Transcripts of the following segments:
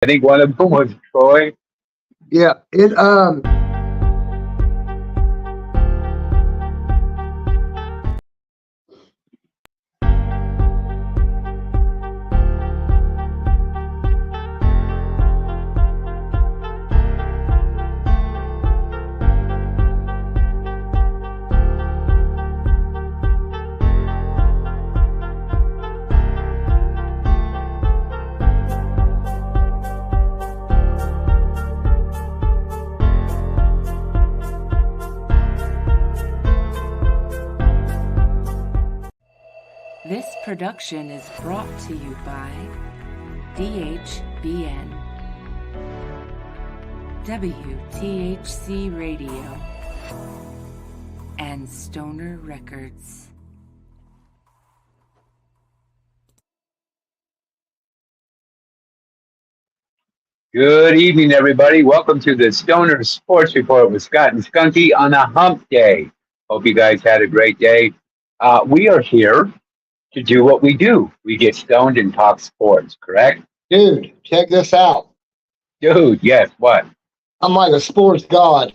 I think one of them was Troy. Yeah, This production is brought to you by DHBN, WTHC Radio, and Stoner Records. Good evening, everybody. Welcome to the Stoner Sports Report with Scott and Skunky on a hump day. Hope you guys had a great day. We are here to do what we do. We get stoned and talk sports, correct? dude, check this out. Dude, yes, what? I'm like a sports god.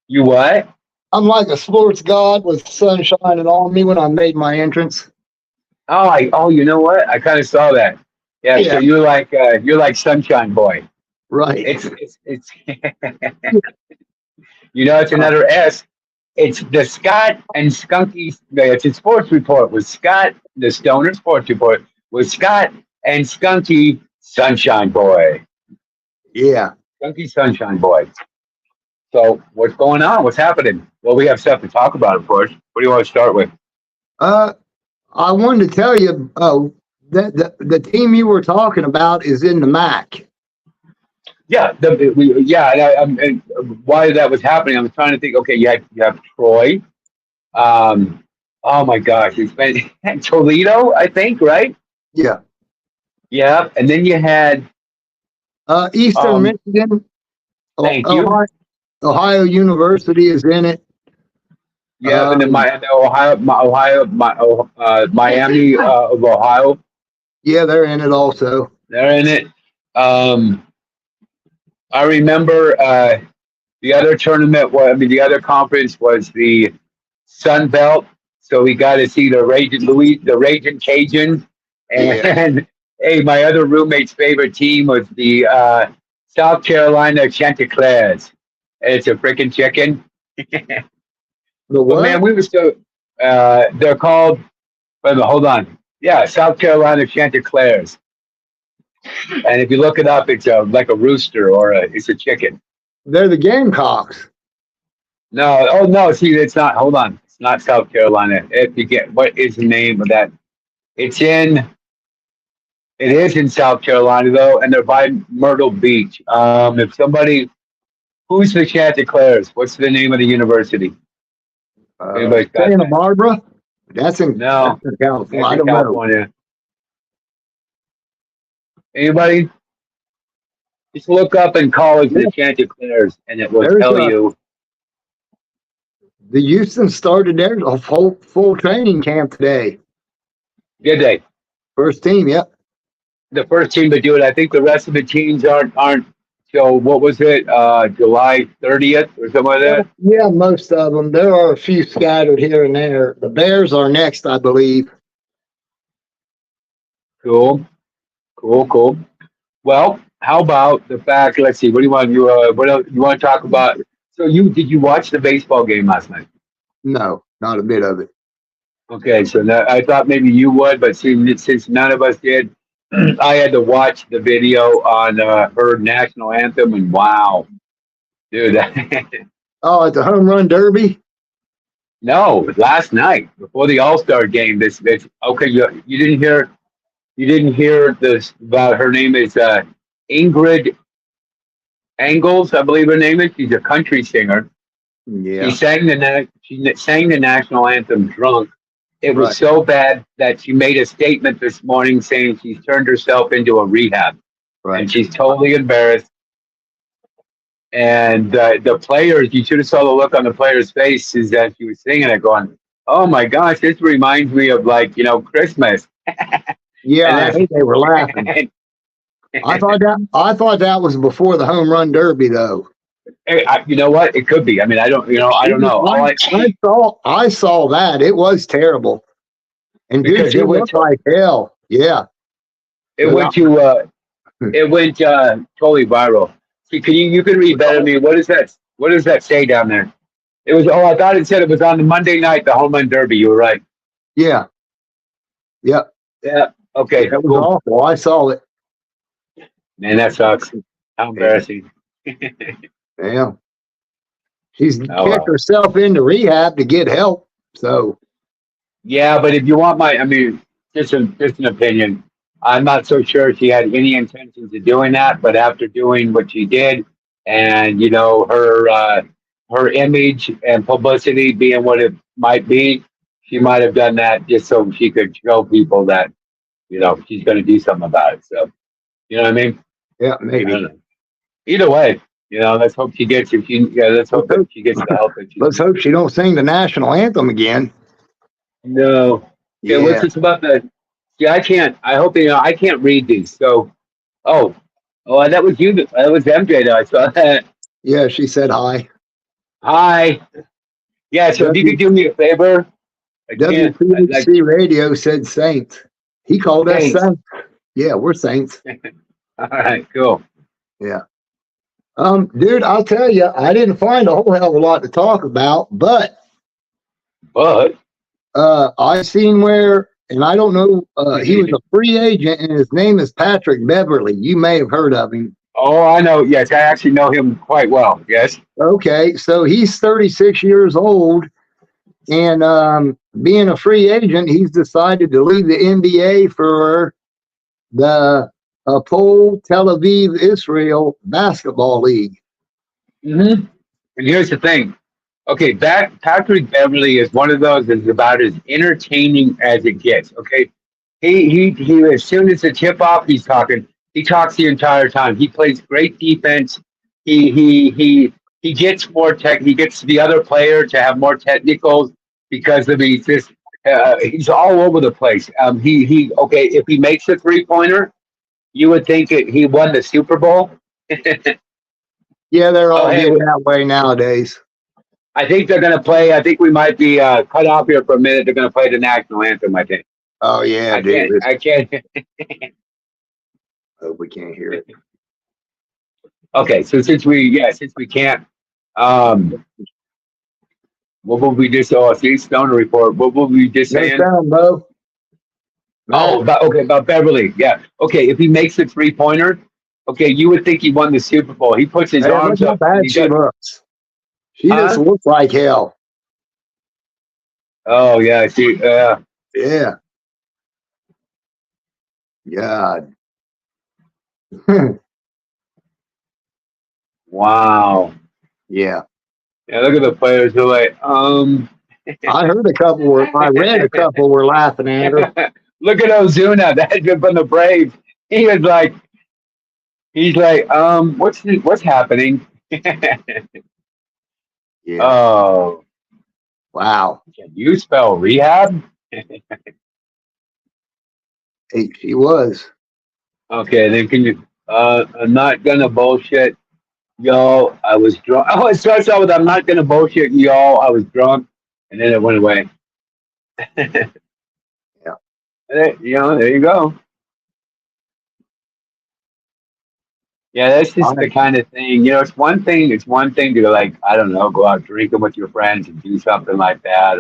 You what? I'm like a sports god with sun shining on me when I made my entrance. Oh, you know what? I kind of saw that. Yeah, so you're like Sunshine Boy. Right. It's it's another S. It's the Scott and Skunky. It's a sports report with Scott, the Stoner Sports Report with Scott and Skunky Sunshine Boy. Yeah. Skunky Sunshine Boy. So what's going on? What's happening? Well, we have stuff to talk about, of course. What do you want to start with? I wanted to tell you that the team you were talking about is in the MAC. Yeah, and why that was happening, I was trying to think. Okay, you have Troy. Oh my gosh, it's been Toledo, I think, right? Yeah. Yeah, and then you had Eastern Michigan. Thank you. Ohio University is in it. Yeah, and then Miami of Ohio. Yeah, they're in it also. They're in it. I remember the other tournament. The other conference was the Sun Belt. So we got to see the Raging Cajuns, and hey, my other roommate's favorite team was the South Carolina Chanticleers. It's a freaking chicken. The what? But man, we were still. They're called. Wait a minute, hold on. Yeah, South Carolina Chanticleers. And if you look it up, it's like a rooster or it's a chicken. They're the Gamecocks. No, oh no, see, it's not. Hold on, it's not South Carolina. If you get, what is the name of that? It is in South Carolina though, and they're by Myrtle Beach. If somebody, who's the Chanticleers? What's the name of the university? Santa Barbara. That's in California. I don't know. Anybody? Just look up in college the Chanticleers, and it will tell you. The Houston started their full training camp today. Did they? First team, yep. The first team to do it. I think the rest of the teams aren't. So what was it? July 30th or something like that. Yeah, most of them. There are a few scattered here and there. The Bears are next, I believe. Cool. Well, how about the fact? Let's see. What do you want? What else you want to talk about? So did you watch the baseball game last night? No, not a bit of it. Okay, so I thought maybe you would, but since none of us did, I had to watch the video on her national anthem, and wow, dude! Oh, at the home run derby? No, last night before the All-Star game. This okay. You didn't hear. You didn't hear this about her name is Ingrid Angles, I believe her name is. She's a country singer. Yeah. She sang the national anthem drunk. It was so bad that she made a statement this morning saying she's turned herself into a rehab. Right. And she's totally embarrassed. And the players, you should have saw the look on the players' faces as she was singing it, going, "Oh my gosh, this reminds me of Christmas." Yeah, I think they were laughing. I thought that was before the home run derby, though. You know what? It could be. I mean, I don't know. I saw that. It was terrible. And dude, because she looked like hell. Yeah. it went totally viral. See, you can read better than me. What does that say down there? It was. Oh, I thought it said it was on the Monday night, the home run derby. You were right. Yeah. Yep. Yeah. Okay. That was awful. I saw it. Man, that sucks. How embarrassing. Yeah. She's Oh, kicked herself into rehab to get help. So. Yeah, but if you want just an opinion. I'm not so sure she had any intentions of doing that, but after doing what she did, and her image and publicity being what it might be, she might have done that just so she could show people that she's going to do something about it. So, you know what I mean? Yeah, maybe. Either way, let's hope she gets let's hope that she gets the help that she. Let's hope she don't sing the national anthem again. No. Yeah. What's this about the? Yeah, I can't. I hope I can't read these. So, oh, that was you. That was MJ. Though I saw that. Yeah, she said hi. Hi. Yeah. So if you could do me a favor, WTHC radio said Saints. He called us Saints. Yeah, we're Saints. All right. Cool. Yeah. Dude, I'll tell you, I didn't find a whole hell of a lot to talk about, but I seen where. And I don't know, he was a free agent, and his name is Patrick Beverly. You may have heard of him. Oh, I know. Yes, I actually know him quite well. Yes. Okay, so he's 36 years old, and being a free agent, he's decided to leave the NBA for the Apol Tel Aviv Israel Basketball League. Mm-hmm. And here's the thing. Okay, Patrick Beverly is one of those that's about as entertaining as it gets. Okay, he as soon as the tip off, he's talking. He talks the entire time. He plays great defense. He gets more tech. He gets the other player to have more technicals because of he's all over the place. If he makes a 3-pointer, you would think he won the Super Bowl. Yeah, they're all getting that way nowadays. I think they're going to play. I think we might be cut off here for a minute. They're going to play the national anthem, I think. Oh, yeah, dude. I can't. Hope we can't hear it. Okay, so since we can't, what will we just, see, Stoner report. What will we just saying? Sound, Bo. Oh, about Beverly. Yeah. Okay, if he makes a 3-pointer, okay, you would think he won the Super Bowl. He puts his arms up. Bad she looks. She just looks like hell. Oh, yeah. Yeah. God. Wow. Yeah. Yeah, look at the players. They're like, I read a couple were laughing at her. Look at Ozuna, that's from the Braves. He's like, what's happening? Yeah. Oh, wow. Can you spell rehab? Hey, she was. Okay, then can you? I'm not gonna bullshit, yo. I was drunk. Oh, it starts out with I'm not gonna bullshit, yo. I was drunk, and then it went away. Yeah. There you go. Yeah, that's just the kind of thing. It's one thing. It's one thing to I don't know, go out drinking with your friends and do something like that,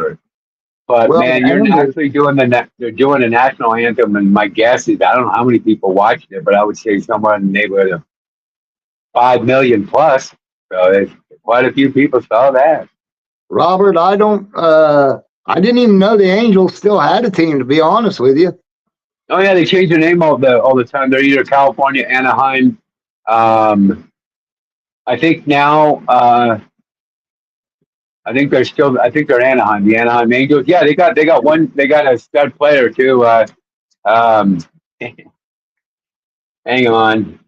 But man, you're actually they're doing a national anthem, and my guess is I don't know how many people watched it, but I would say somewhere in the neighborhood of 5 million plus. So quite a few people saw that. Robert, I didn't even know the Angels still had a team, to be honest with you. Oh yeah, they change their name all the time. They're either California, Anaheim. I think now. I think they're Anaheim, the Anaheim Angels. Yeah, they got a stud player too. Hang on.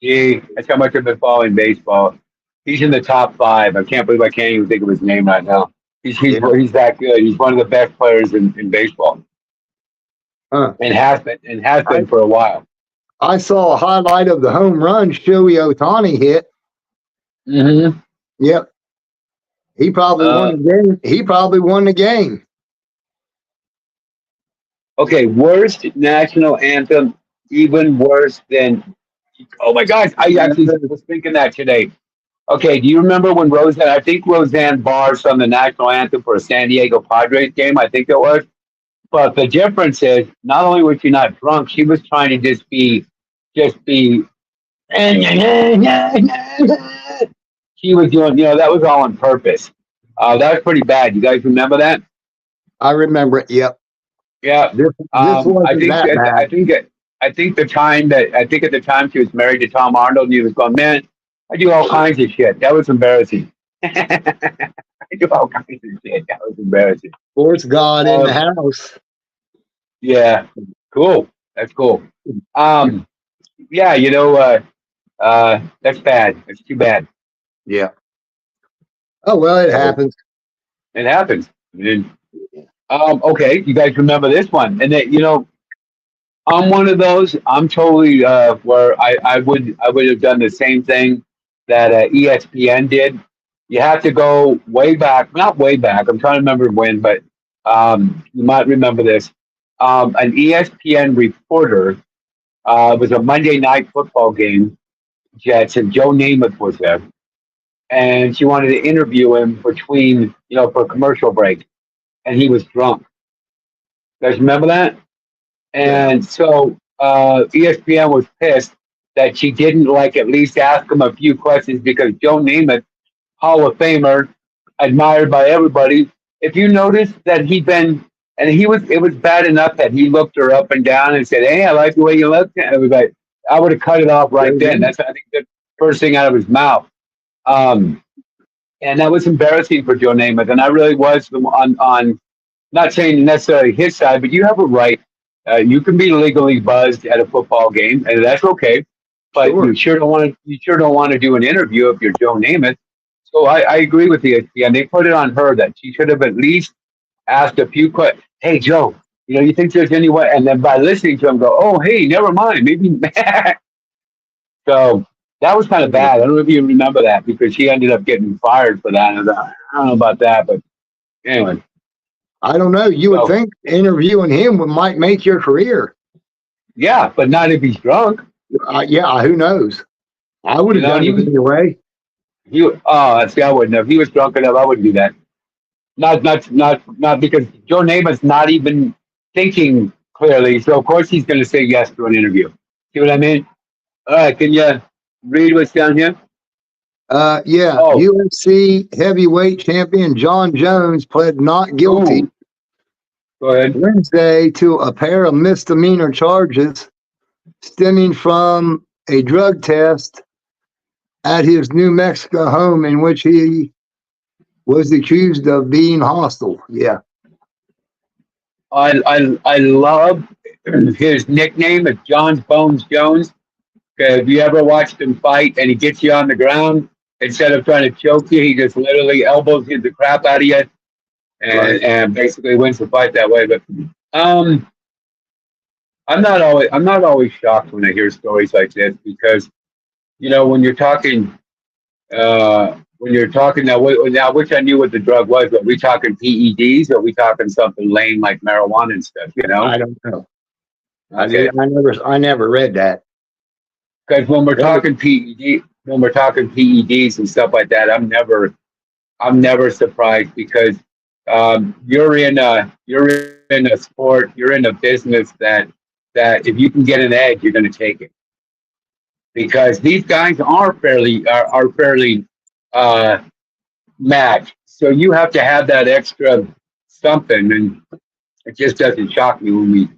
Gee, that's how much I've been following baseball. He's in the top 5. I can't believe I can't even think of his name right now. He's that good. He's one of the best players in baseball. And has been for a while. I saw a highlight of the home run Shohei Ohtani hit. Mm-hmm. Yep. He probably won the game. He probably won the game. Okay, worst national anthem, even worse than. Oh my gosh, I actually was thinking that today. Okay, do you remember when Roseanne? I think Roseanne Barr sung the national anthem for a San Diego Padres game. I think it was. But the difference is, not only was she not drunk, she was trying to just be. She was doing, that was all on purpose. That was pretty bad. You guys remember that? I remember it. Yep. Yeah. This I wasn't think that bad. I think at the time she was married to Tom Arnold, and he was going, man, I do all kinds of shit. That was embarrassing. I do all kinds of shit. That was embarrassing. Sports God in the house. Yeah. Cool. That's cool. Yeah. That's bad. That's too bad. Yeah. Oh well, it happens. It happens. Okay, you guys remember this one, and that I'm one of those. I'm totally where I would have done the same thing that ESPN did. You have to go way back, not way back. I'm trying to remember when, but you might remember this. An ESPN reporter was a Monday night football game. Jets and Joe Namath was there, and she wanted to interview him between for a commercial break, and he was drunk. You guys remember that? And so ESPN was pissed that she didn't at least ask him a few questions because Joe Namath, Hall of Famer, admired by everybody. If you notice that it was bad enough that he looked her up and down and said, "Hey, I like the way you look." And it was like, I would have cut it off right then. That's, I think, the first thing out of his mouth. And that was embarrassing for Joe Namath. And I really was on not saying necessarily his side, but you have a right. You can be legally buzzed at a football game, and that's okay. But you sure don't want to do an interview if you're Joe Namath. So I agree with you. And they put it on her that she should have at least asked a few questions. Hey, Joe, you think there's any way? And then by listening to him, go, oh, hey, never mind, maybe. So that was kind of bad. I don't know if you remember that because she ended up getting fired for that. And I don't know about that, but anyway. I don't know. You would think interviewing him might make your career. Yeah, but not if he's drunk. Yeah, who knows? I would have done it anyway. I wouldn't have. If he was drunk enough, I wouldn't do that. Not because Joe Namath's not even thinking clearly. So of course he's going to say yes to an interview. See what I mean? All right, can you read what's down here? Yeah. UFC heavyweight champion John Jones pled not guilty Go ahead. Wednesday to a pair of misdemeanor charges stemming from a drug test at his New Mexico home in which he was accused of being hostile. Yeah. I love his nickname. It's John's Bones Jones. If you ever watched him fight and he gets you on the ground, instead of trying to choke you, he just literally elbows the crap out of you and basically wins the fight that way. But I'm not always shocked when I hear stories like this because when you're talking now, which I knew what the drug was, but we talking PEDs or we talking something lame like marijuana and stuff? I don't know. Okay. I never read that. Because when we're talking PEDs and stuff like that, I'm never surprised because you're in a sport, you're in a business that if you can get an edge, you're going to take it. Because these guys are fairly matched, so you have to have that extra something, and it just doesn't shock me when we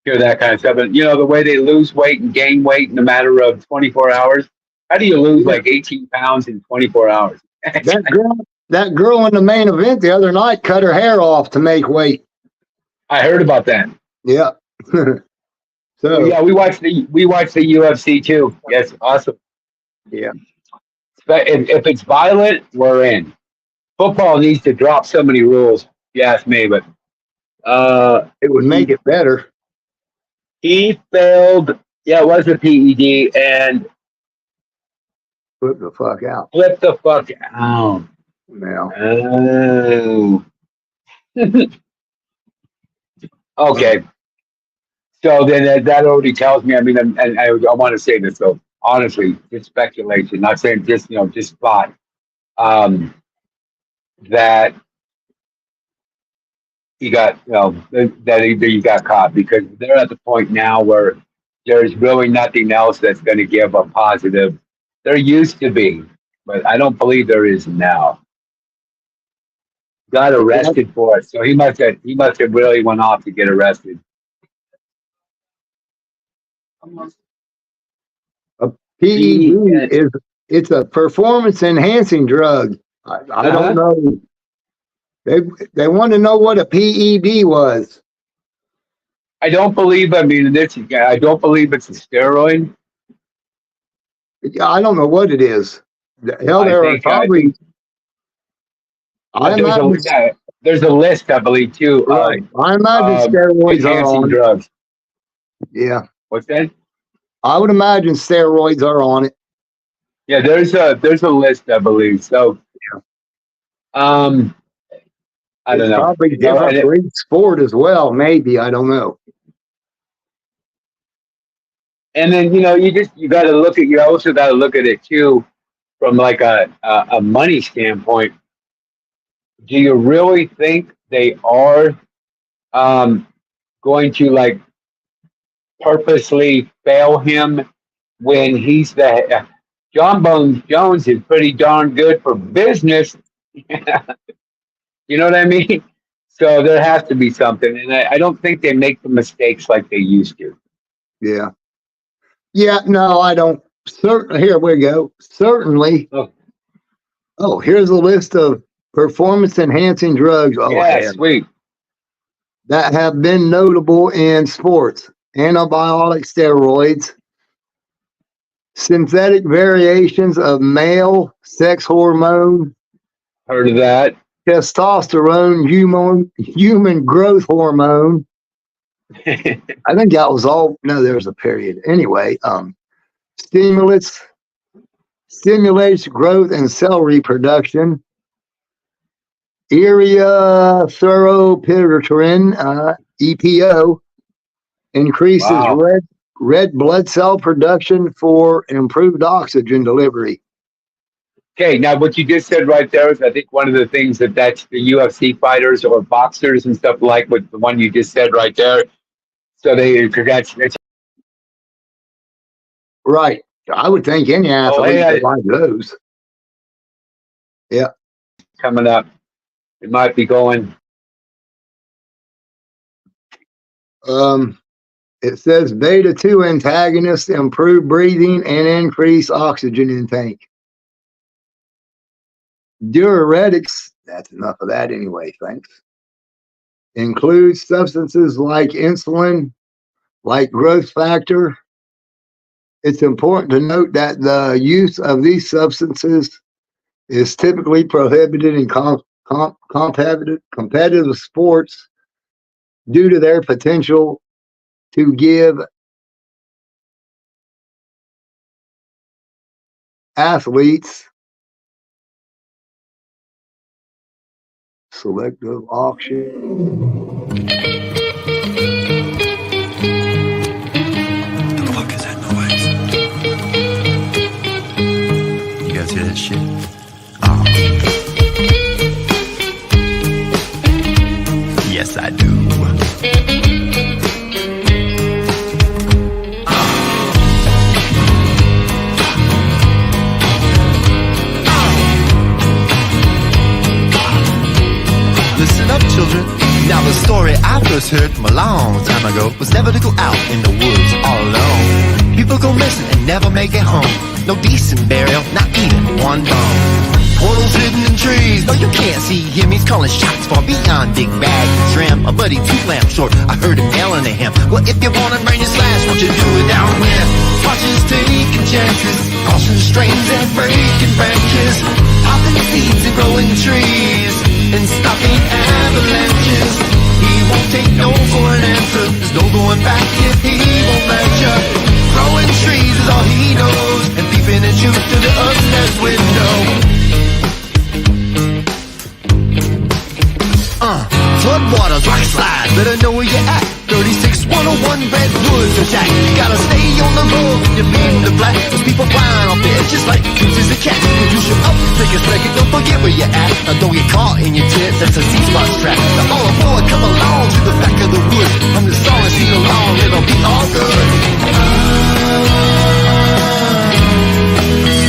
hear that kind of stuff. And the way they lose weight and gain weight in a matter of 24 hours. How do you lose like 18 pounds in 24 hours? That girl in the main event the other night cut her hair off to make weight. I heard about that. Yeah. So yeah, we watched the UFC too. Yes, awesome. Yeah. But if it's violent, we're in. Football needs to drop so many rules. If you ask me, but it would make it better. He failed Yeah, it was a PED and Flip the fuck out. flip the fuck out. Now, Oh. Okay. So then that already tells me, I mean, and I want to say this, so honestly, just speculation, not saying just, just thought, that he got, that either you got caught because they're at the point now where there's really nothing else that's going to give a positive. There used to be, but I don't believe there is now. Got arrested for it, so he must have really went off to get arrested. a PED it's a performance enhancing drug. I don't know. They want to know what a PED was. I don't believe. I mean, I don't believe it's a steroid. I don't know what it is. Hell, There's a list, I believe, too. Right. I imagine steroids are on drugs. Yeah. What's that? I would imagine steroids are on it. Yeah, there's a list, I believe. So, I don't know. Probably different for each sport as well. Maybe, I don't know. And then you got to look at. You also got to look at it too, from like a money standpoint. Do you really think they are going to like purposely fail him when he's the John Bones Jones is pretty darn good for business? You know what I mean? So there has to be something, and I don't think they make the mistakes like they used to. Yeah. Yeah, no, I don't. Here we go. Certainly. Oh, here's a list of performance-enhancing drugs. Oh, yeah, sweet. That have been notable in sports. Anabolic steroids, synthetic variations of male sex hormone. Heard of that. Testosterone, human growth hormone. I think that was all. No, there was a period. Anyway, stimulates growth and cell reproduction. Erythropoietin, EPO, increases red blood cell production for improved oxygen delivery. Okay, now what you just said right there is, I think, one of the things that's the UFC fighters or boxers and stuff like with the one you just said right there. So that's right. I would think any athlete would like those. Yeah. Coming up, it might be going. It says beta 2 antagonists improve breathing and increase oxygen intake. Diuretics, that's enough of that anyway, thanks. Includes substances like insulin, like growth factor. It's important to note that the use of these substances is typically prohibited in competitive sports due to their potential to give athletes selective auction. The fuck is that noise? You guys hear that shit? Oh. Yes, I do. Listen up, children. Now the story I first heard from a long time ago was never to go out in the woods all alone. People go missing and never make it home. No decent burial, not even one bone. Portals hidden in trees, no you can't see him. He's calling shots far beyond big bag and trim. A buddy 2 lamps short, I heard him yelling at him. Well, if you wanna bring your slash, won't you do it down with? Watches taking chances, crossing strings and breaking branches, popping seeds and growing trees, and stopping avalanches. He won't take no for an answer. There's no going back if he won't let you. growing trees is all he knows, and peeping at you through the upstairs window. Floodwaters, rock slides, better know where you're at. 36101 Redwoods, so Jack, you gotta stay on the road when you're painting the black. Those people flying off the edges like juices a cat. If you show up, take a second, don't forget where you're at. Now don't get caught in your tent, that's a C-spot trap. Now all aboard, come along to the back of the woods. From the song and sing along, it'll be all good.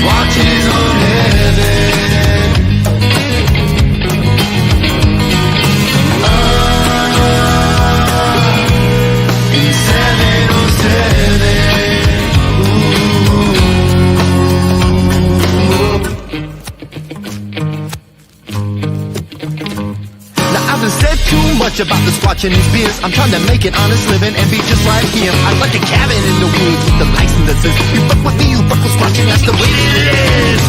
Swatches of heaven. Said too much about the squatch and his beers. I'm trying to make an honest living and be just like him. I'd like a cabin in the woods with the license that says, you fuck with me, you fuck with squatching, that's the way it is.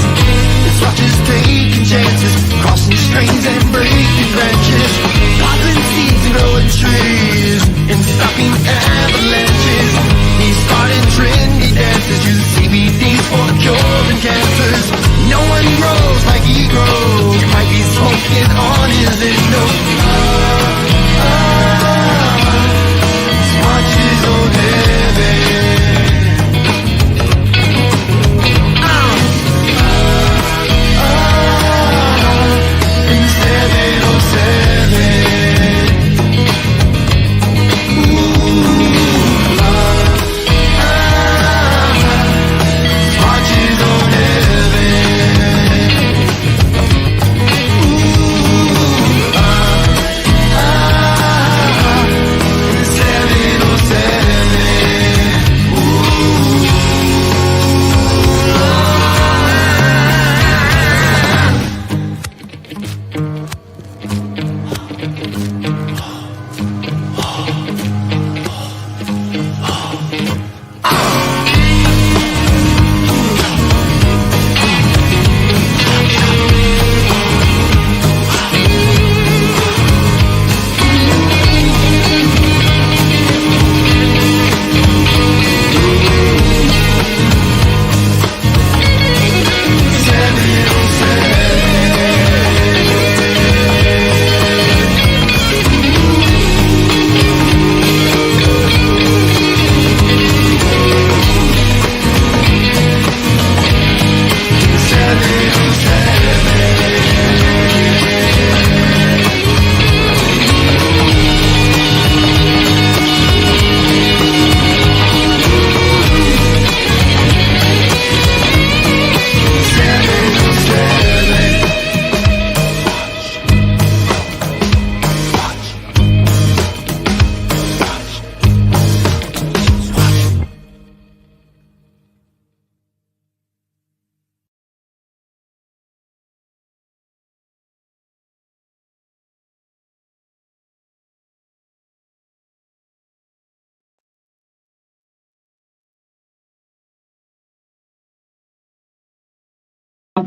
And squatches taking chances, crossing streams and breaking branches, popping seeds and growing trees, and stopping avalanches. He's starting trendy dances, using CBDs for curing cancers. No one grows like he grows. You might be smoking on his endo. Swatches on heaven.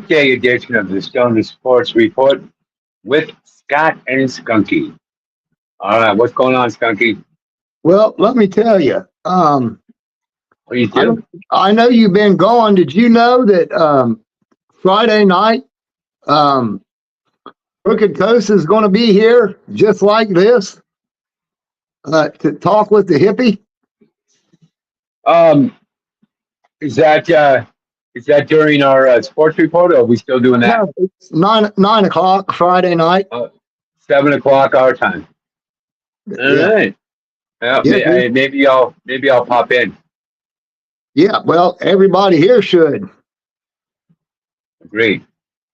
Day edition of the Stoner Sports Report with Scott and Skunky. All right, what's going on, Skunky? Well, let me tell you. What do you do? I know you've been gone. Did you know that Friday night, Crooked Coast is going to be here just like this to talk with the hippie? Is that during our sports report, or are we still doing that? No, it's 9 o'clock Friday night. 7 o'clock our time. All right. Well, Yeah, maybe I'll pop in. Yeah, well, everybody here should. Agreed.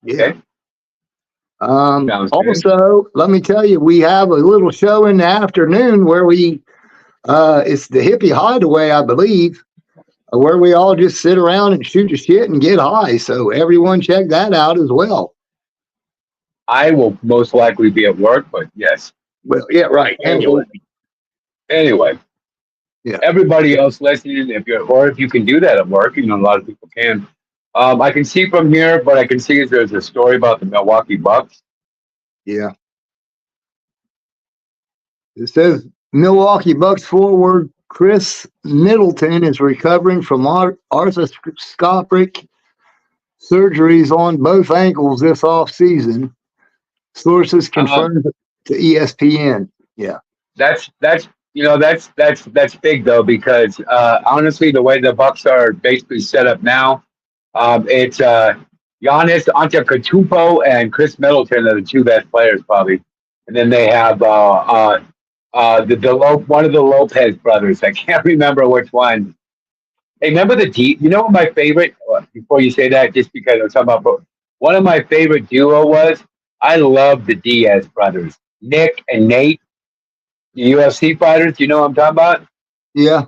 Yeah. Okay. Sounds good. Also, let me tell you, we have a little show in the afternoon where we, it's the hippie hideaway, I believe, where we all just sit around and shoot the shit and get high. So everyone check that out as well. I will most likely be at work, but yes. Well, yeah, right. Anyway. Yeah. Everybody else listening, if you can do that at work, a lot of people can. I can see from here, but I can see there's a story about the Milwaukee Bucks. Yeah. It says Milwaukee Bucks forward Chris Middleton is recovering from arthroscopic surgeries on both ankles this offseason. Sources confirmed to ESPN. Yeah. That's big though, because honestly, the way the Bucks are basically set up now, it's Giannis Antetokounmpo and Chris Middleton are the two best players probably, and then they have one of the Lopez brothers. I can't remember which one. Hey, remember the D? You know what my favorite? Before you say that, just because I'm talking about one of my favorite duo was. I love the Diaz brothers, Nick and Nate, the UFC fighters. You know what I'm talking about? Yeah.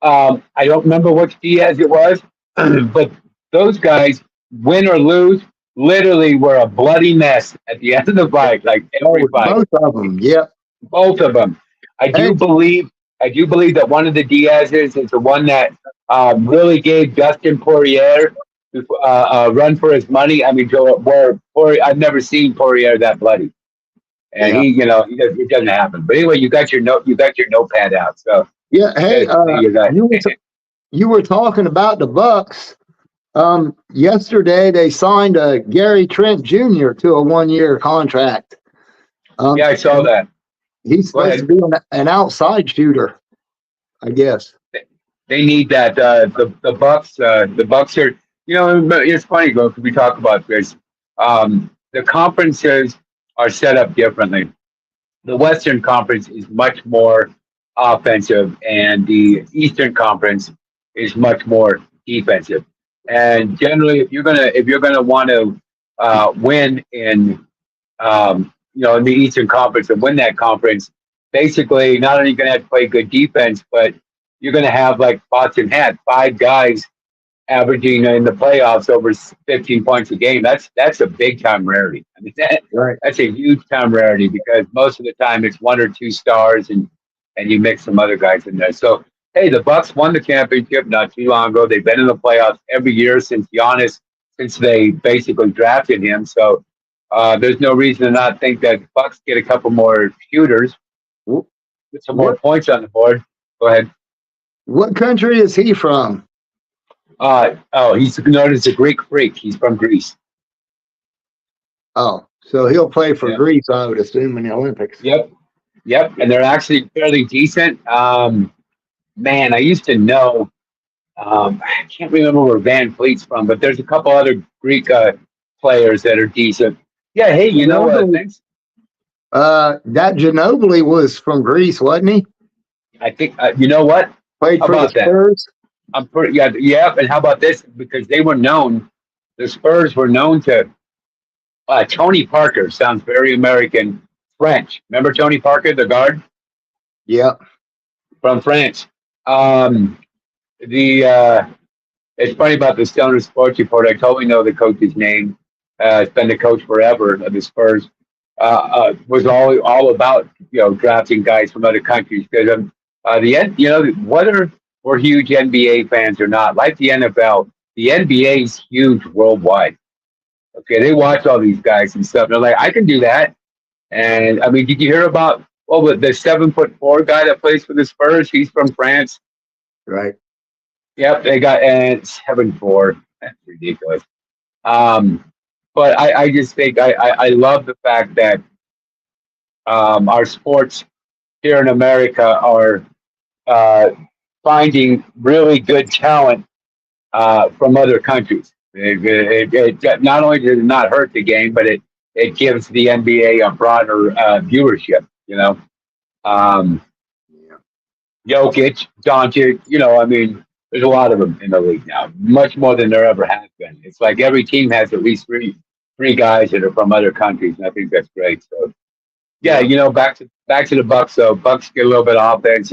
I don't remember which Diaz it was, but those guys, win or lose, literally were a bloody mess at the end of the fight. Like every fight, both of them. Yeah. Both of them. I do believe that one of the Diaz's is the one that really gave Dustin Poirier a run for his money. I mean, I've never seen Poirier that bloody, and it doesn't happen. But anyway, you got your notepad out. So yeah. Hey, you were talking about the Bucks. Yesterday they signed Gary Trent Jr. to a 1-year contract. Yeah, I saw that. He's supposed to be an outside shooter, I guess. They need that. The Bucks are. It's funny, because we talk about this. The conferences are set up differently. The Western Conference is much more offensive, and the Eastern Conference is much more defensive. And generally, if you're gonna want to win in in the Eastern Conference and win that conference, basically not only are you gonna have to play good defense, but you're gonna have, like Boston had, 5 guys averaging in the playoffs over 15 points a game. That's a big time rarity. I mean, that's a huge time rarity, because most of the time it's 1 or 2 stars and you mix some other guys in there. So hey, the Bucks won the championship not too long ago. They've been in the playoffs every year since they basically drafted him. So there's no reason to not think that the Bucks get a couple more shooters, get some more points on the board. Go ahead. What country is he from? He's known as the Greek Freak. He's from Greece. Oh, so he'll play for Greece, I would assume, in the Olympics. Yep, and they're actually fairly decent. Man, I used to know. I can't remember where Van Fleet's from, but there's a couple other Greek players that are decent. Yeah, hey, you know what? Thanks. That Ginobili was from Greece, wasn't he? I think. You know what? Played for the Spurs. I'm pretty. Yeah. And how about this? Because they were known. The Spurs were known to. Tony Parker sounds very American. French. Remember Tony Parker, the guard? Yeah. From France. It's funny about the Stoner Sports Report. I totally know the coach's name. It's been the coach forever of the Spurs. Was all about drafting guys from other countries, because whether we're huge NBA fans or not, like the NFL, the NBA is huge worldwide. Okay, they watch all these guys and stuff. And they're like, I can do that. And I mean, did you hear about the 7'4" guy that plays for the Spurs? He's from France. Right. Yep, they got 7'4". That's ridiculous. But I just think I love the fact that our sports here in America are finding really good talent from other countries. It not only does it not hurt the game, but it gives the NBA a broader viewership. Jokic, Doncic, I mean, there's a lot of them in the league now, much more than there ever has been. It's like every team has at least three guys that are from other countries, and I think that's great. So, yeah, back to the Bucks. So Bucks get a little bit of offense.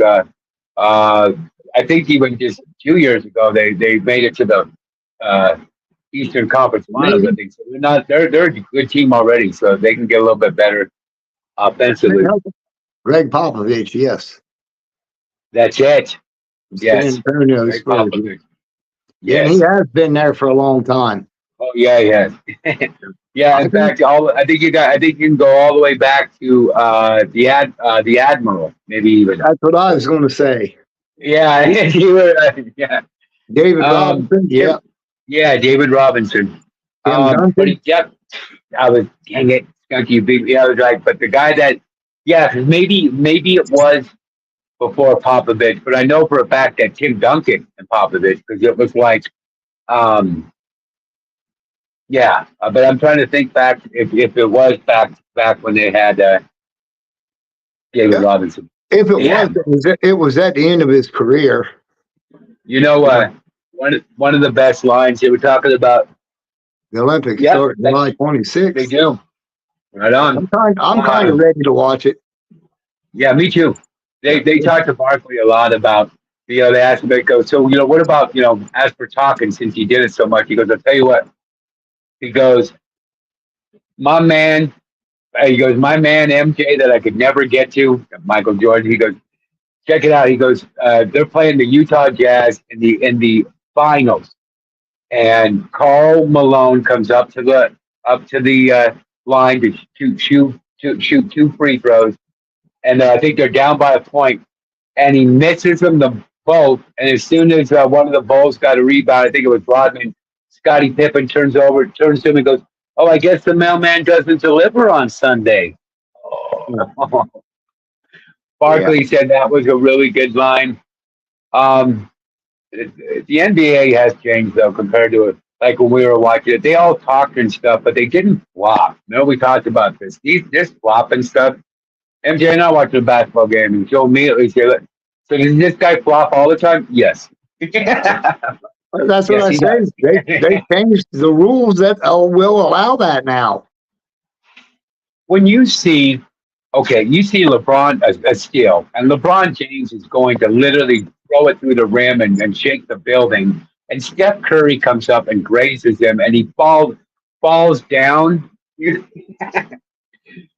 I think even just 2 years ago, they made it to the Eastern Conference Finals. I think so. They're a good team already, so they can get a little bit better offensively. Greg Popovich, yes. That's it. Yes. Antonio Spurs. Yeah, he has been there for a long time. Oh yeah, he has. Yeah, in fact, I think you can go all the way back to the Admiral, maybe even. That's what I was going to say. Yeah, you were. Yeah, David Robinson. Tim, yeah, David Robinson. Tim But Duncan. yep, I was dang it, Skunky, you beat me. I was right, but the guy that, yeah, 'cause maybe it was before Popovich, but I know for a fact that Tim Duncan and Popovich, because it was like, um, yeah. But I'm trying to think back if it was back when they had David Robinson. If it Yeah. it was at the end of his career. You know, one of the best lines they were talking about. The Olympics Yeah, start July 26th. They do. Right on. I'm kind of ready to watch it. Yeah, me too. They talked to Barkley a lot about, they asked him, they go, so, what about, as for talking, since he did it so much, he goes, I'll tell you what. He goes, my man MJ that I could never get to, Michael Jordan. He goes, check it out. He goes, they're playing the Utah Jazz in the finals, and Karl Malone comes up to the line to shoot 2 free throws, and I think they're down by a point, and he misses them both. And as soon as one of the Bulls got a rebound, I think it was Rodman, Scottie Pippen turns to him and goes, "Oh, I guess the mailman doesn't deliver on Sunday." Oh. Barkley said that was a really good line. The NBA has changed though compared to it. Like when we were watching it, they all talked and stuff, but they didn't flop. No, we talked about this. This flopping stuff. MJ and I watching a basketball game, and Joe immediately said, "So does this guy flop all the time?" Yes. That's what I say. They changed the rules that will allow that now. When you see LeBron a steal, and LeBron James is going to literally throw it through the rim and shake the building, and Steph Curry comes up and grazes him, and he falls down.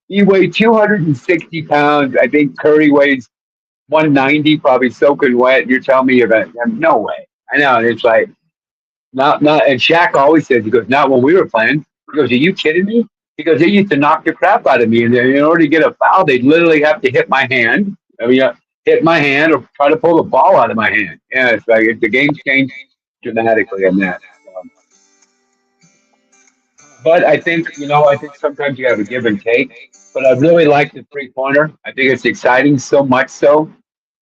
He weighed 260 pounds. I think Curry weighs 190, probably soaking wet. You're telling me no way. I know. And it's like, not. And Shaq always says, he goes, not when we were playing. He goes, are you kidding me? He goes, they used to knock the crap out of me. And in order to get a foul, they'd literally have to hit my hand. Hit my hand or try to pull the ball out of my hand. Yeah, it's like the game's changed dramatically in that. But I think sometimes you have a give and take. But I really like the 3-pointer. I think it's exciting so much so.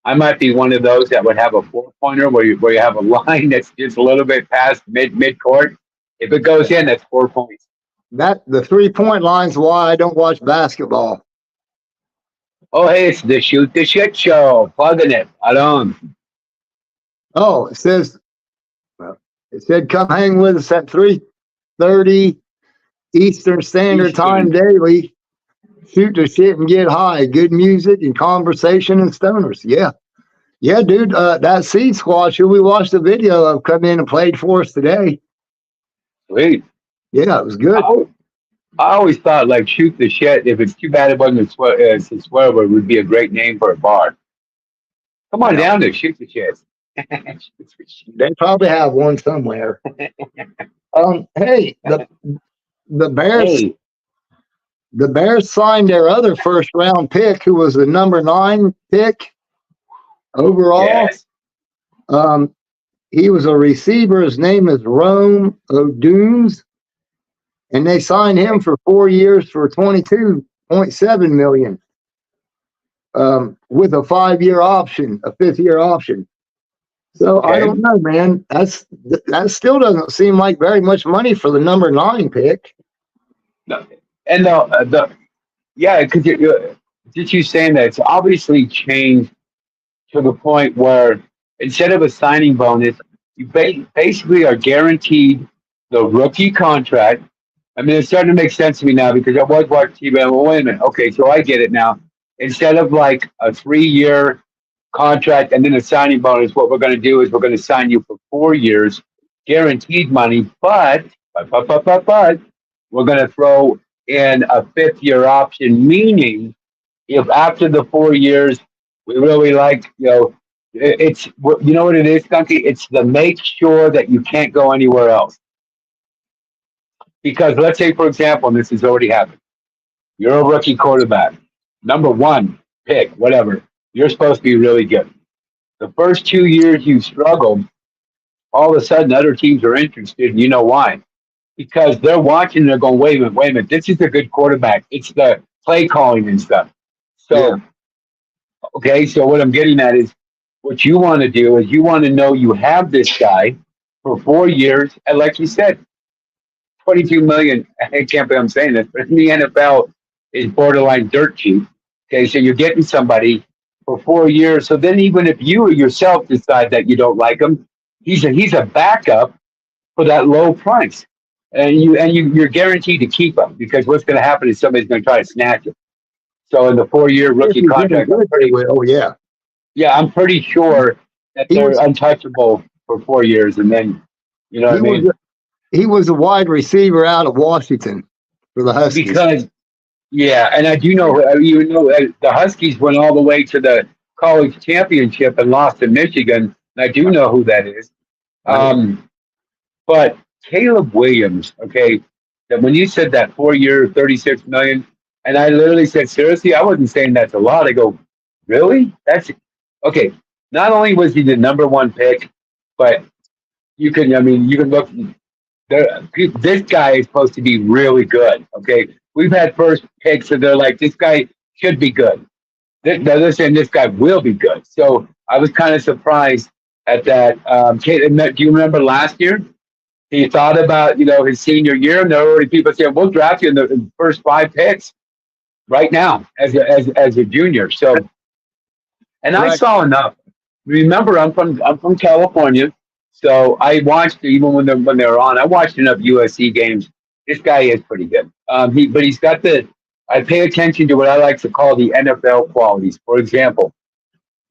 I might be one of those that would have a 4-pointer where you have a line that's just a little bit past mid court. If it goes in, that's 4 points. The 3-point line's why I don't watch basketball. Oh, hey, it's the Shoot the Shit show. Plugging it. I don't. Oh, it said come hang with us at 3:30 Eastern Standard Time daily. Shoot the shit and get high. Good music and conversation and stoners. Yeah, dude. That Seed Squad, who we watched the video of, come in and played for us today. Sweet. Yeah, it was good. I always thought like Shoot the Shit. If it's too bad it wasn't a swear word, would be a great name for a bar. Come on down there, Shoot the Shit. They probably have one somewhere. Hey, the Bears. Hey. The Bears signed their other first-round pick, who was the number 9 pick overall. Yes. He was a receiver. His name is Rome Odunes, and they signed him for 4 years for $22.7 million, with a 5-year option, a 5th-year option. So I don't know, man. That still doesn't seem like very much money for the number 9 pick. No. And because just you saying that, it's obviously changed to the point where instead of a signing bonus, you basically are guaranteed the rookie contract. I mean, it's starting to make sense to me now because I was watching TV. Well, wait a minute. Okay, so I get it now. Instead of like a 3-year contract and then a signing bonus, what we're going to do is we're going to sign you for 4 years, guaranteed money, but we're going to throw in a 5th-year option, meaning if after the 4 years we really like, it's what it is, Skunky? It's to make sure that you can't go anywhere else. Because let's say, for example, and this has already happened, you're a rookie quarterback, number one pick, whatever. You're supposed to be really good. The first 2 years you struggled, all of a sudden other teams are interested, and you know why? Because they're watching, they're going, wait a minute, this is a good quarterback. It's the play calling and stuff. Yeah. So, okay, so what I'm getting at is what you want to do is you want to know you have this guy for 4 years, and like you said, 22 million. I can't believe I'm saying this, but in the NFL is borderline dirt cheap. Okay, so you're getting somebody for 4 years. So then, even if you yourself decide that you don't like him, he's a backup for that low price, and you're guaranteed to keep him because what's going to happen is somebody's going to try to snatch him. So in the 4 year rookie contract, I'm pretty sure that they're untouchable for 4 years, and then you know what I mean. He was a wide receiver out of Washington for the Huskies. Because and I do know the Huskies went all the way to the college championship and lost to Michigan. And I do know who that is. But Caleb Williams, okay, that when you said that 4 year, 36 million, and I literally said, seriously, I wasn't saying that's a lot. I go, really? That's okay. Not only was he the number one pick, but you can look. This guy is supposed to be really good. Okay, we've had first picks, and they're like, this guy should be good. They're saying this guy will be good. So I was kind of surprised at that. Do you remember last year? He thought about his senior year, and there were already people saying, "We'll draft you in the first 5 picks right now as a junior." So, and I saw enough. Remember, I'm from California. So I watched even when they were on. I watched enough USC games. This guy is pretty good. He's got I pay attention to what I like to call the NFL qualities. For example,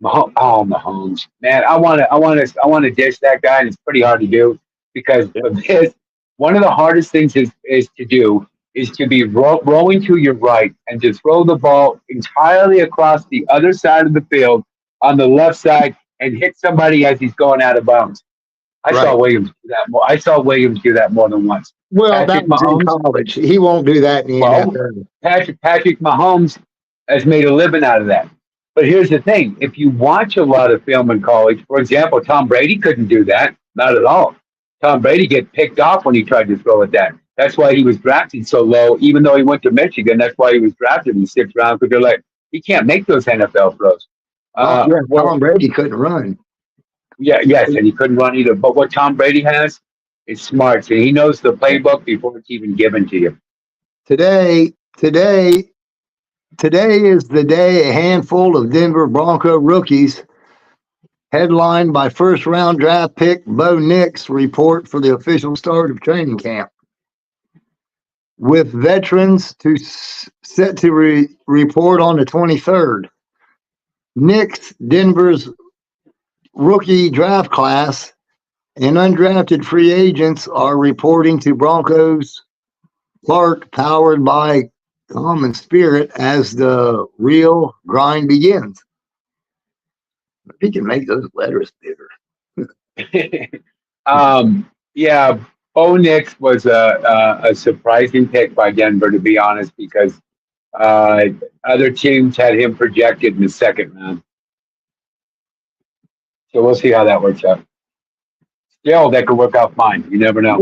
Mahomes. Man, I want to dish that guy, and it's pretty hard to do because of this. One of the hardest things is to do is to be rolling to your right and to throw the ball entirely across the other side of the field on the left side and hit somebody as he's going out of bounds. I saw Williams do that more. I saw Williams do that more than once. Well, that was in college. He won't do that in the NFL. Patrick Mahomes has made a living out of that. But here's the thing. If you watch a lot of film in college, for example, Tom Brady couldn't do that. Not at all. Tom Brady get picked off when he tried to throw it that. That's why he was drafted so low, even though he went to Michigan. That's why he was drafted in the 6th round, because they're like, he can't make those NFL throws. Tom Brady couldn't run. Yes, and he couldn't run either. But what Tom Brady has is smarts, and he knows the playbook before it's even given to you. Today is the day a handful of Denver Bronco rookies, headlined by first-round draft pick Bo Nix, report for the official start of training camp. With veterans set to report on the 23rd. Nix, Denver's rookie draft class, and undrafted free agents are reporting to Broncos Clark, powered by common spirit as the real grind begins. He can make those letters bigger. Bo Nix was a surprising pick by Denver, to be honest, because other teams had him projected in the 2nd round. So we'll see how that works out. Still, that could work out fine. You never know.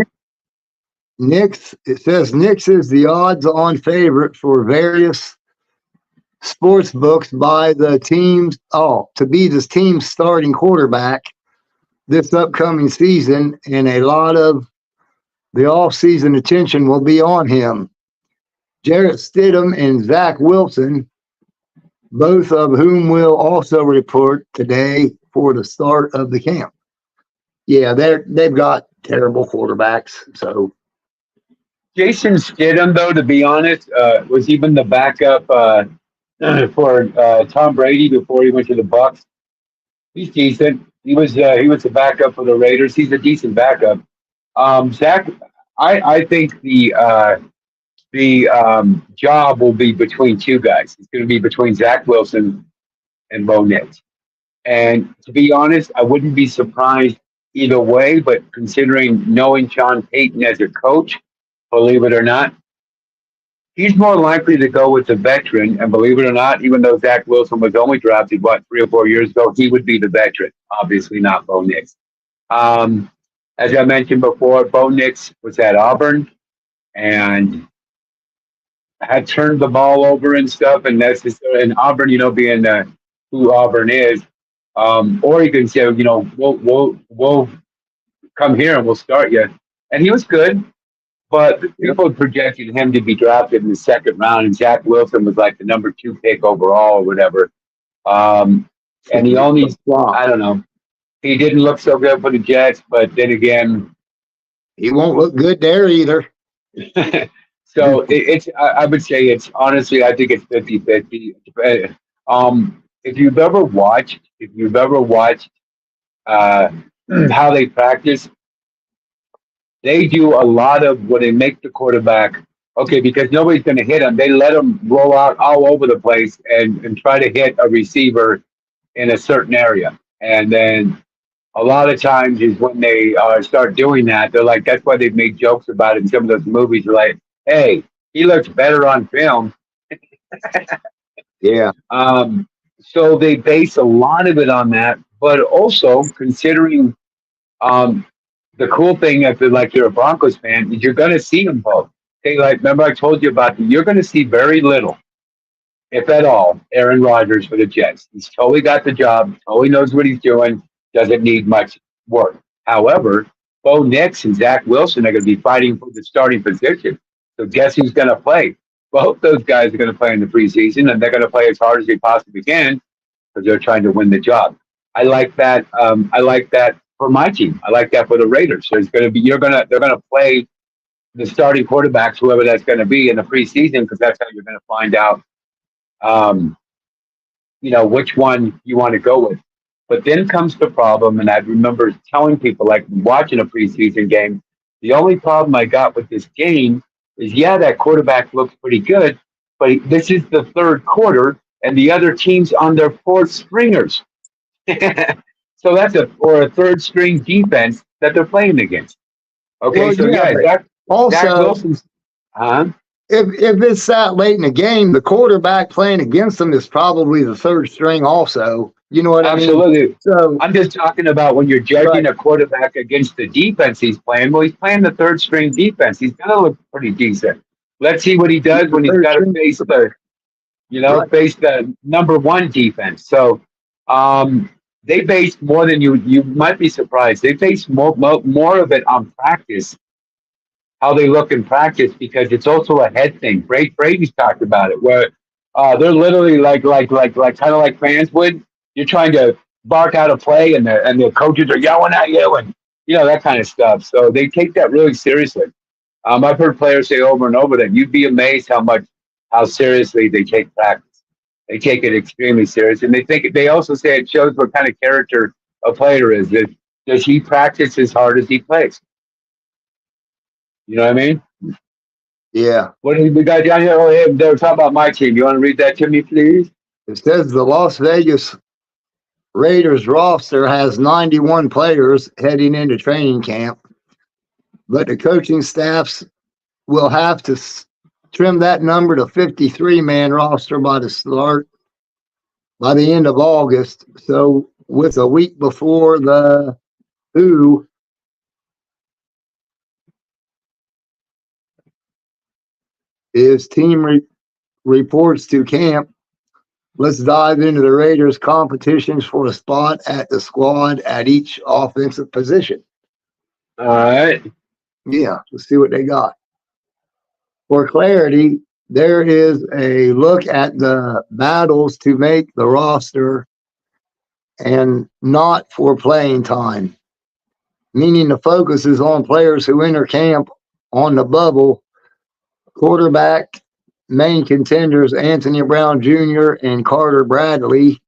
It says Nix is the odds-on favorite for various sports books by the teams. To be this team's starting quarterback this upcoming season, and a lot of the off-season attention will be on him. Jarrett Stidham and Zach Wilson, both of whom will also report today for the start of the camp. Yeah, they've got terrible quarterbacks. So Jason Stidham, though, to be honest, was even the backup for Tom Brady before he went to the Bucs. He's decent. He was the backup for the Raiders. He's a decent backup. Zach, I think the job will be between 2 guys. It's going to be between Zach Wilson and Bo Nix. And to be honest, I wouldn't be surprised either way, but considering knowing Sean Payton as a coach, believe it or not. He's more likely to go with the veteran, and believe it or not, even though Zach Wilson was only drafted, 3 or 4 years ago, he would be the veteran. Obviously not Bo Nix. Um, as I mentioned before, Bo Nix was at Auburn and had turned the ball over and stuff, and that's just, and Auburn, being who Auburn is, Oregon said, we'll come here and we'll start you, and he was good, but people projected him to be drafted in the second round, and Zach Wilson was like the number 2 pick overall or whatever, and he only, I don't know, he didn't look so good for the Jets, but then again, he won't look good there either. So I would say it's honestly, I think it's 50-50. If you've ever watched how they practice, they do a lot of when they make the quarterback, okay, because nobody's going to hit them. They let them roll out all over the place and try to hit a receiver in a certain area. And then a lot of times is when they start doing that, they're like, that's why they've made jokes about it in some of those movies. They're like, hey, he looks better on film. Yeah. So they base a lot of it on that, but also considering the cool thing, if you're a Broncos fan, is you're going to see them both. Okay, like remember I told you about you're going to see very little, if at all, Aaron Rodgers for the Jets. He's totally got the job, totally knows what he's doing, doesn't need much work. However, Bo Nix and Zach Wilson are going to be fighting for the starting position. So guess who's going to play? Both those guys are going to play in the preseason, and they're going to play as hard as they possibly can because they're trying to win the job. I like that. I like that for my team. I like that for the Raiders. So it's going to be they're going to play the starting quarterbacks, whoever that's going to be in the preseason, because that's how you're going to find out, which one you want to go with. But then comes the problem, and I remember telling people, like watching a preseason game, the only problem I got with this game is, that quarterback looks pretty good, but this is the third quarter, and the other team's on their fourth stringers. So that's a third string defense that they're playing against. Okay, Zach Wilson's, if it's that late in the game, the quarterback playing against them is probably the third string also. You know what I mean? Absolutely. So I'm just talking about when you're judging a quarterback against the defense he's playing. Well, he's playing the third string defense. He's going to look pretty decent. Let's see what he does when he's got to face face the number 1 defense. So they base more than you might be surprised. They base more of it on practice, how they look in practice, because it's also a head thing. Brady's talked about it, where they're literally like kind of like fans would. You're trying to bark out a play, and the coaches are yelling at you, and that kind of stuff. So they take that really seriously. I've heard players say over and over that you'd be amazed how seriously they take practice. They take it extremely serious, and they also say it shows what kind of character a player is. Does he practice as hard as he plays? You know what I mean? Yeah. What do we got down here? Oh, hey, they were talking about my team. You want to read that to me, please? It says the Las Vegas Raiders roster has 91 players heading into training camp, but the coaching staffs will have to trim that number to 53-man roster by the end of August. So with a week before the who his team reports to camp, let's dive into the Raiders' competitions for a spot at the squad at each offensive position. All right. Yeah, let's see what they got. For clarity, there is a look at the battles to make the roster and not for playing time, meaning the focus is on players who enter camp on the bubble. Quarterback main contenders Anthony Brown Jr. and Carter Bradley.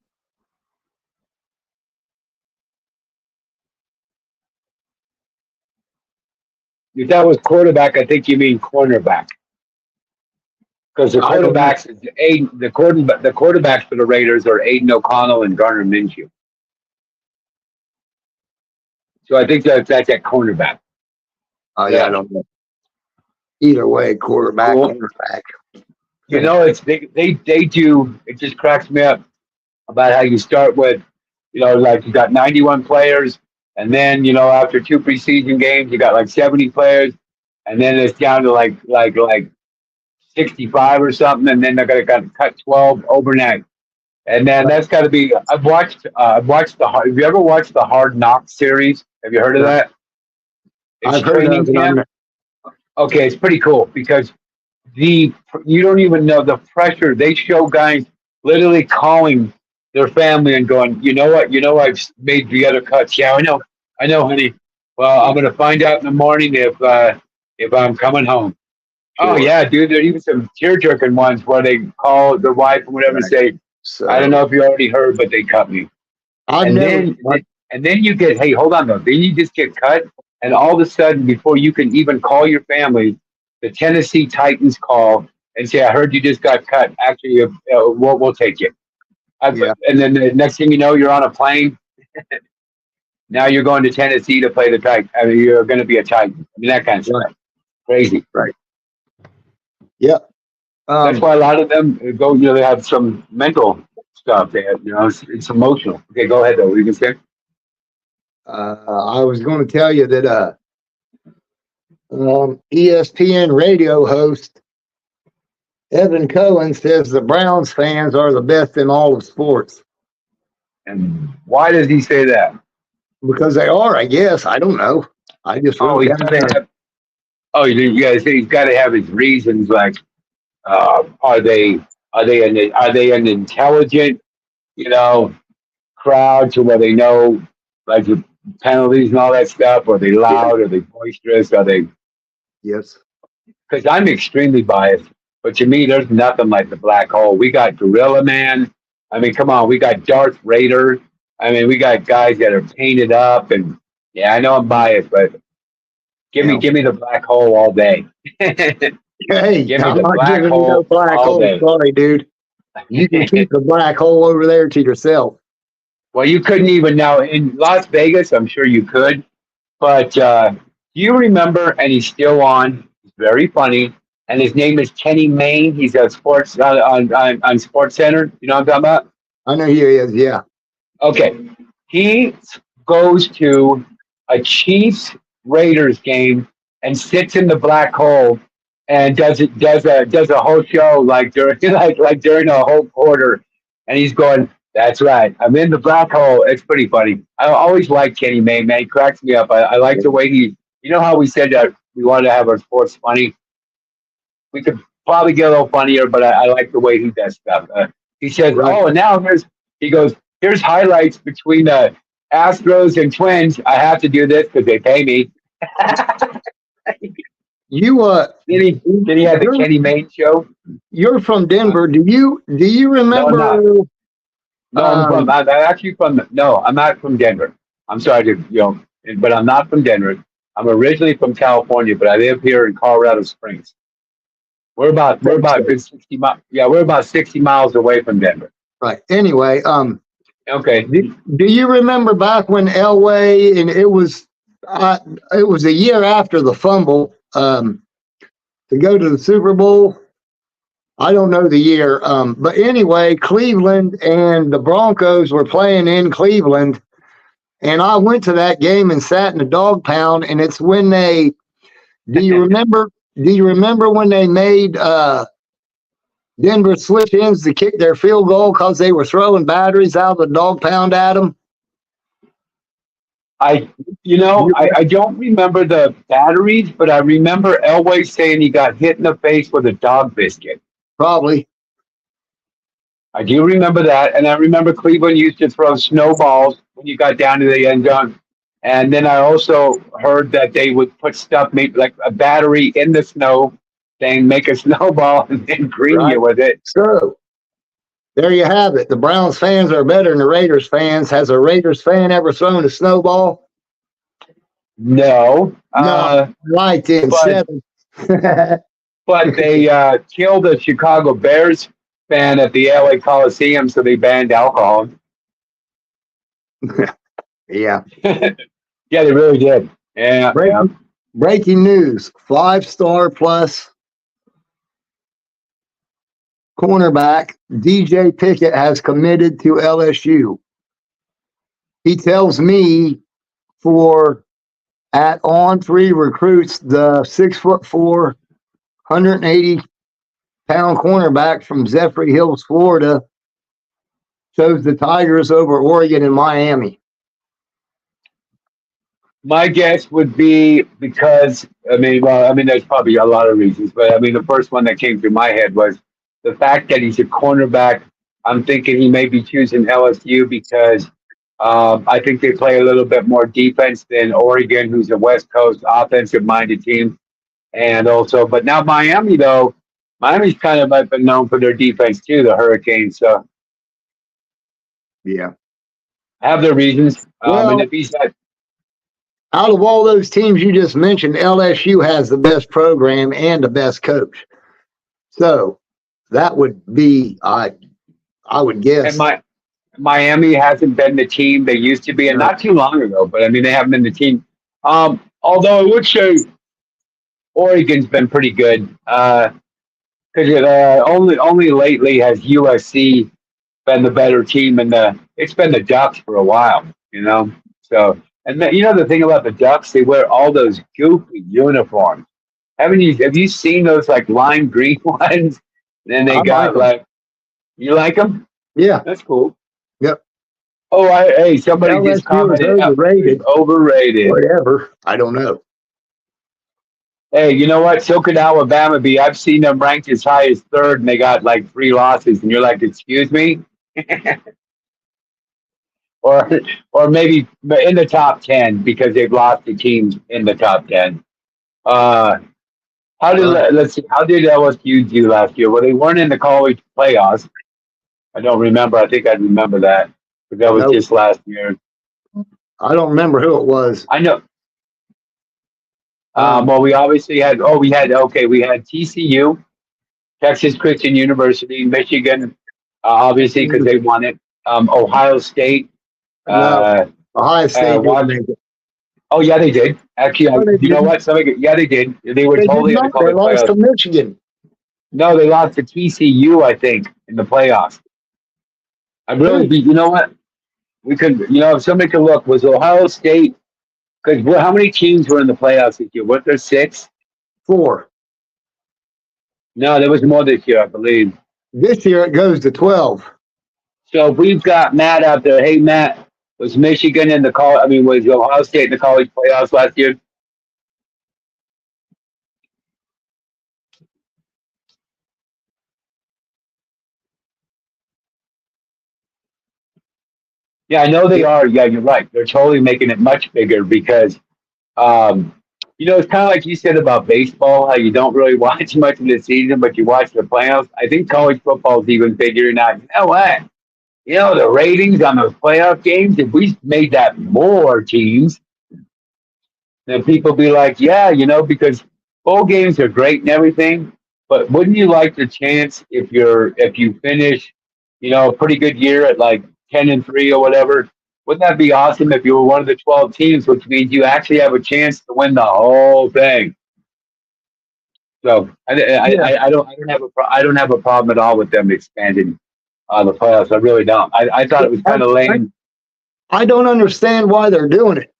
If that was quarterback, I think you mean cornerback. Because the quarterbacks is the quarterbacks for the Raiders are Aiden O'Connell and Garner Minshew. So I think that's at cornerback. Oh yeah, I don't know. Either way, quarterback, Cool. quarterback. You know, it's they do. It just cracks me up about how you start with, you know, like you got 91 players, and then you know after 2 preseason games you got like 70 players, and then it's down to like 65 or something, and then they're gonna cut 12 overnight. And then that's got to be. I've watched the. Have you ever watched the Hard Knocks series? Have you heard of that? It's I've heard training of it. camp. Okay, it's pretty cool because you don't even know the pressure. They show guys literally calling their family and going, you know, I've made the other cuts. Yeah, I know, honey. Well, I'm gonna find out in the morning if I'm coming home. Oh Sure. yeah, dude. There's even some tear jerking ones where they call their wife or whatever and say, So I don't know if you already heard, but they cut me. I've And never. then you get, hey, hold on though. Then you just get cut, and all of a sudden, before you can even call your family, the Tennessee Titans call and say, "I heard you just got cut. Actually, we'll take you." Yeah. And then the next thing you know, you're on a plane. Now you're going to Tennessee to play the Titans. I mean, you're going to be a Titan. I mean, that kind of stuff. Crazy. Right. Yep. That's why a lot of them go. You know, they have some mental stuff. They have, you know, it's emotional. Okay, go ahead though. What you can say? I was going to tell you that ESPN radio host Evan Cohen says the Browns fans are the best in all of sports. And why does he say that? Because they are, I guess. I don't know. I just You guys say he's got to have his reasons. Like, are they an intelligent, you know, crowd to where they know like the penalties and all that stuff? Are they loud? Are they boisterous? Are they? Yes. Because I'm extremely biased, but to me, there's nothing like the black hole. We got Gorilla Man. I mean, come on, we got Darth Vader. I mean, we got guys that are painted up, and yeah, I know I'm biased, but give me the black hole all day. Hey, Give me I'm the not black giving you no hole black all hole. day. Sorry, dude. You can keep the black hole over there to yourself. Well, you couldn't even now in Las Vegas. I'm sure you could, but do you remember? And he's still on. He's very funny, and his name is Kenny Mayne. He's a sports on Sports Center. You know what I'm talking about? I know he is. Yeah. Okay, he goes to a Chiefs Raiders game and sits in the black hole and does a whole show like during like during a whole quarter, and he's going, "That's right, I'm in the black hole." It's pretty funny. I always like Kenny Mayne. Man, he cracks me up. I like the way he. You know how we said that we wanted to have our sports funny. We could probably get a little funnier, but I like the way he does stuff. He says, Right. "Oh, and now here's highlights between the Astros and Twins. I have to do this because they pay me." You Then he had the Kenny Mayne show. you're from Denver. Do you remember? No, I'm actually from. No, I'm not from Denver. I'm sorry to but I'm not from Denver. I'm originally from California, but I live here in Colorado Springs. We're about good 60 miles. Yeah, we're about 60 miles away from Denver. Right. Anyway, Okay. do you remember back when Elway, and it was a year after the fumble to go to the Super Bowl? I don't know the year, but anyway, Cleveland and the Broncos were playing in Cleveland, and I went to that game and sat in the dog pound. And it's when they. Do you remember? Do you remember when they made Denver switch ends to kick their field goal because they were throwing batteries out of the dog pound at them? I don't remember the batteries, but I remember Elway saying he got hit in the face with a dog biscuit. Probably. I do remember that, and I remember Cleveland used to throw snowballs when you got down to the end zone. And then I also heard that they would put stuff, maybe like a battery in the snow, thing, make a snowball, and then green you with it. So there you have it. The Browns fans are better than the Raiders fans. Has a Raiders fan ever thrown a snowball? No. Right then, but- 7. But they killed a Chicago Bears fan at the LA Coliseum, so they banned alcohol. Yeah. Yeah, they really did. Yeah. Brady, Yeah. Breaking news, 5-star plus cornerback DJ Pickett has committed to LSU. He tells me at On 3 Recruits, the 6'4", 180-pound cornerback from Zephyr Hills, Florida, chose the Tigers over Oregon and Miami. My guess would be because, there's probably a lot of reasons, but the first one that came through my head was the fact that he's a cornerback. I'm thinking he may be choosing LSU because I think they play a little bit more defense than Oregon, who's a West Coast offensive-minded team. And also, but now Miami, though, Miami's kind of been known for their defense too, the Hurricanes. So, yeah, have their reasons. And if he's out of all those teams you just mentioned, LSU has the best program and the best coach. So that would be, I would guess. And Miami hasn't been the team they used to be, and not too long ago. But they haven't been the team. Although I would say Oregon's been pretty good because only lately has USC been the better team, and it's been the Ducks for a while. So. And the thing about the Ducks, they wear all those goofy uniforms. Have you seen those like lime green ones? And then they you like them? Yeah, that's cool. Yep. Oh, somebody just commented overrated. Whatever. I don't know. Hey, you know what? So could Alabama be. I've seen them ranked as high as 3rd, and they got like 3 losses, and you're like, excuse me. Or maybe in the top 10 because they've lost to teams in the top 10. How did LSU do last year? Well, they weren't in the college playoffs. I don't remember. I think I'd remember that, but that was just last year. I don't remember who it was. I know. Well, we obviously had. We had TCU, Texas Christian University, Michigan, obviously because they won it. Ohio State. Ohio State didn't make it. Oh yeah, they did. Actually, you know what? They did. They were totally in the college playoffs. They lost to Michigan. No, they lost to TCU, I think, in the playoffs. You know what? We could, if somebody could look, was Ohio State? Because how many teams were in the playoffs this year? Weren't there 6? 4. No, there was more this year, I believe. This year it goes to 12. So if we've got Matt out there, hey Matt. Was Michigan in the was Ohio State in the college playoffs last year? Yeah, I know they are. Yeah, you're right. They're totally making it much bigger because, it's kind of like you said about baseball, how you don't really watch much of the season, but you watch the playoffs. I think college football is even figuring out, you know what? The ratings on those playoff games, if we made that more teams, then people be like, yeah, because bowl games are great and everything, but wouldn't you like the chance if you finish, a pretty good year at like 10-3 or whatever? Wouldn't that be awesome if you were one of the 12 teams, which means you actually have a chance to win the whole thing? So I don't have a problem at all with them expanding the playoffs. I really don't. I thought it was kind of lame. I don't understand why they're doing it.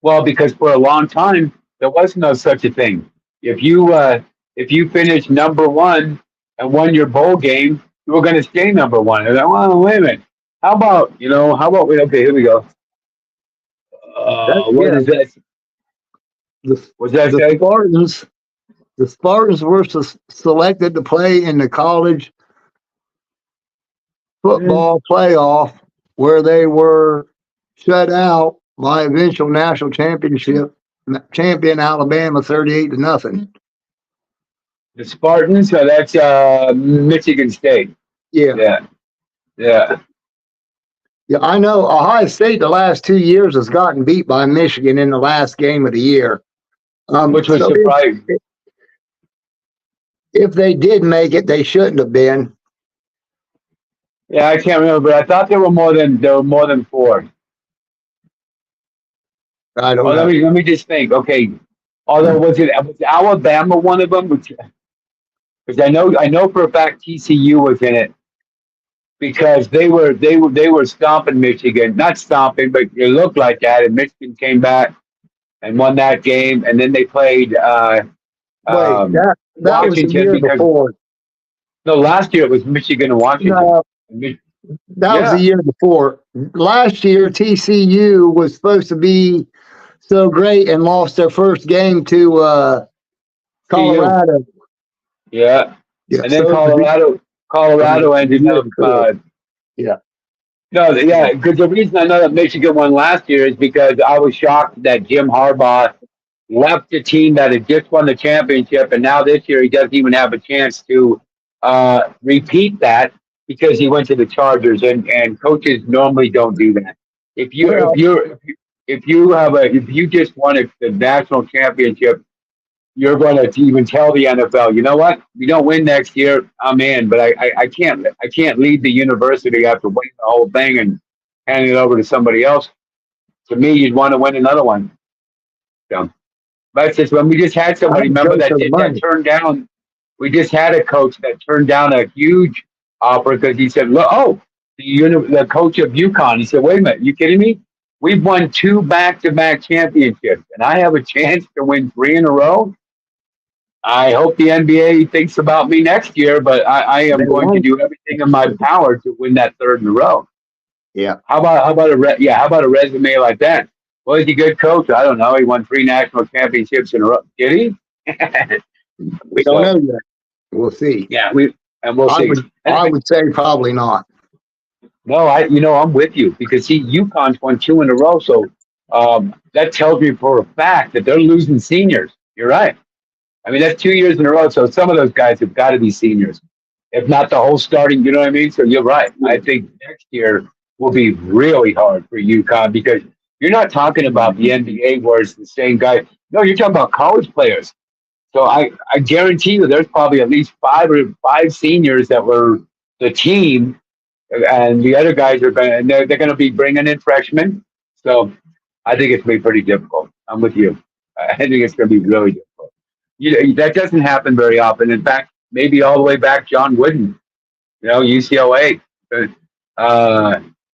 Well, because for a long time there was no such a thing. If you finished number 1 and won your bowl game, you were going to stay number 1. And well, wait a minute. How about okay, here we go. What is that? The Spartans were selected to play in the college football playoff where they were shut out by eventual national champion Alabama 38-0. The Spartans, so that's Michigan State. Yeah, I know Ohio State the last 2 years has gotten beat by Michigan in the last game of the year. Which was surprising. If they did make it, they shouldn't have been. Yeah, I can't remember, but I thought there were more than 4. I don't Well, know. let me just think. Okay, although was Alabama one of them? Because I know for a fact TCU was in it because they were stomping Michigan, not stomping, but it looked like that. And Michigan came back and won that game, and then they played Wait, that was the Washington year because before. no, last year it was Michigan and Washington. No, that was the Yeah, year before. Last year, TCU was supposed to be so great and lost their first game to TCU. Colorado. Yeah, Yeah, and then so it was Colorado the ended year up. before. Yeah. No, yeah, because the reason I know that Michigan won last year is because I was shocked that Jim Harbaugh left the team that had just won the championship, and now this year he doesn't even have a chance to repeat that because he went to the Chargers, and coaches normally don't do that. If you if Well, you if you just won the national championship, you're going to even tell the NFL, you know what? We don't win next year, I'm in, but I can't leave the university after winning the whole thing and handing it over to somebody else. To me, you'd want to win another one. So, but it's just when we just had somebody, I'd remember go for the that money. turned down. We just had a coach that turned down a huge offer because he said, "Look, oh, the coach of UConn." He said, "Wait a minute, you kidding me? We've won 2 back-to-back championships, and I have a chance to win 3 in a row. I hope the NBA thinks about me next year, but I They am going to won. do everything in my power to win that 3rd in a row." Yeah. How about how about a resume like that? Well, he's a good coach. I don't know. He won 3 national championships in a row. Did he? We don't know yet. We'll see. Yeah, we'll I see. would I would say probably not. No, I'm with you because see, UConn's won 2 in a row, so that tells me for a fact that they're losing seniors. You're right. I mean, that's 2 years in a row, so some of those guys have got to be seniors, if not the whole starting. You know what I mean? So you're right. I think next year will be really hard for UConn because you're not talking about the NBA where it's the same guy. No, you're talking about college players. So I guarantee you, there's probably at least 5 seniors that were the team, and the other guys are going to they're going to be bringing in freshmen. So I think it's going to be pretty difficult. I'm with you. I think it's going to be really difficult. That doesn't happen very often. In fact, maybe all the way back, John Wooden, UCLA,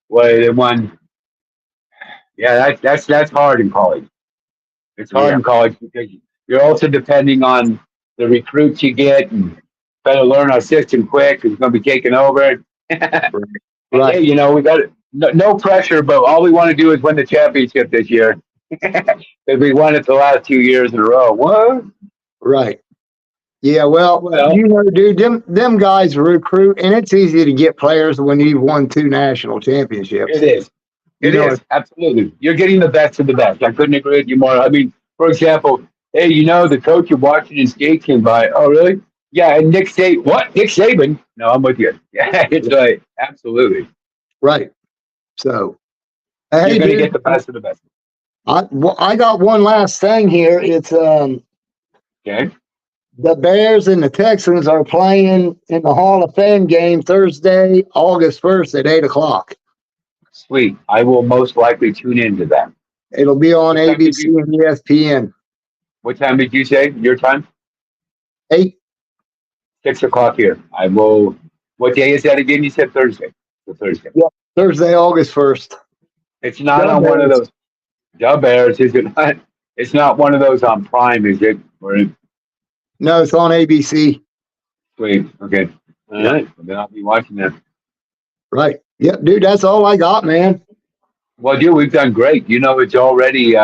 where they won. Yeah, that's hard in college. It's hard Yeah. in college because you're also depending on the recruits you get and better learn our system quick. It's going to be taking over. And Right. hey, we got no pressure, but all we want to do is win the championship this year because we won it the last 2 years in a row. What? Right. Yeah, well, Well, dude, them guys recruit, and it's easy to get players when you've won 2 national championships. it is. You It know, is. Absolutely. You're getting the best of the best. I couldn't agree with you more. I mean, for example, hey, the coach of Washington State came by. Oh, really? Yeah, and Nick Saban. What? Nick Saban? No, I'm with you. Yeah, it's right. Absolutely. right. So, You're hey, going to dude, get the best of the best. I got one last thing here. It's Okay. the Bears and the Texans are playing in the Hall of Fame game Thursday, August 1st at 8:00. Sweet. I will most likely tune into that. It'll be on What time did ABC and ESPN. What time did you say? Your time? 8. 6 o'clock here. I will. What day is that again? You said Thursday. The Thursday. Thursday, August 1st. It's not The on one of Bears. those. The Bears, is it not? It's not one of those on Prime, is it? Or No, it's on ABC. wait, okay. All right. Well, then I'll be watching that. Right. Yep, dude, that's all I got, man. Well, dude, we've done great. It's already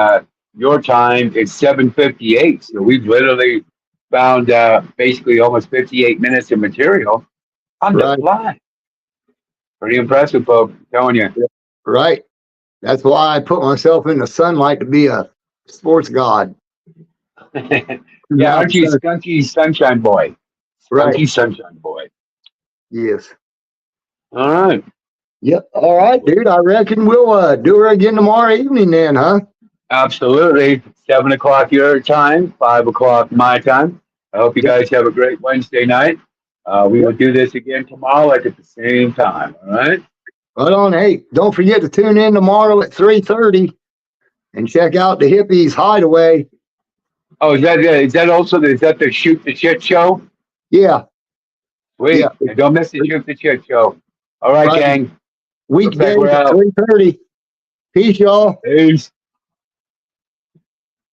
your time. It's 7:58, so we've literally found basically almost 58 minutes of material on the Right. fly. Pretty impressive, folks. I'm telling you. Right. That's why I put myself in the sunlight to be a sports god. Yeah, aren't you Skunky Sunshine Boy? Right. Skunky Sunshine Boy. Yes. All right. Yep. All right, dude. I reckon we'll do her again tomorrow evening then, huh? Absolutely. 7 o'clock your time, 5 o'clock my time. I hope you guys have a great Wednesday night. We will do this again tomorrow, like at the same time. All right. Right on. Hey, don't forget to tune in tomorrow at 3:30. and check out the hippies hideaway. Oh, is that also the shoot the shit show? Yeah. Sweet. Yeah. And don't miss the shoot the shit show. All right, Right. gang. Weekdays we're at out. 3:30. Peace, y'all. Peace.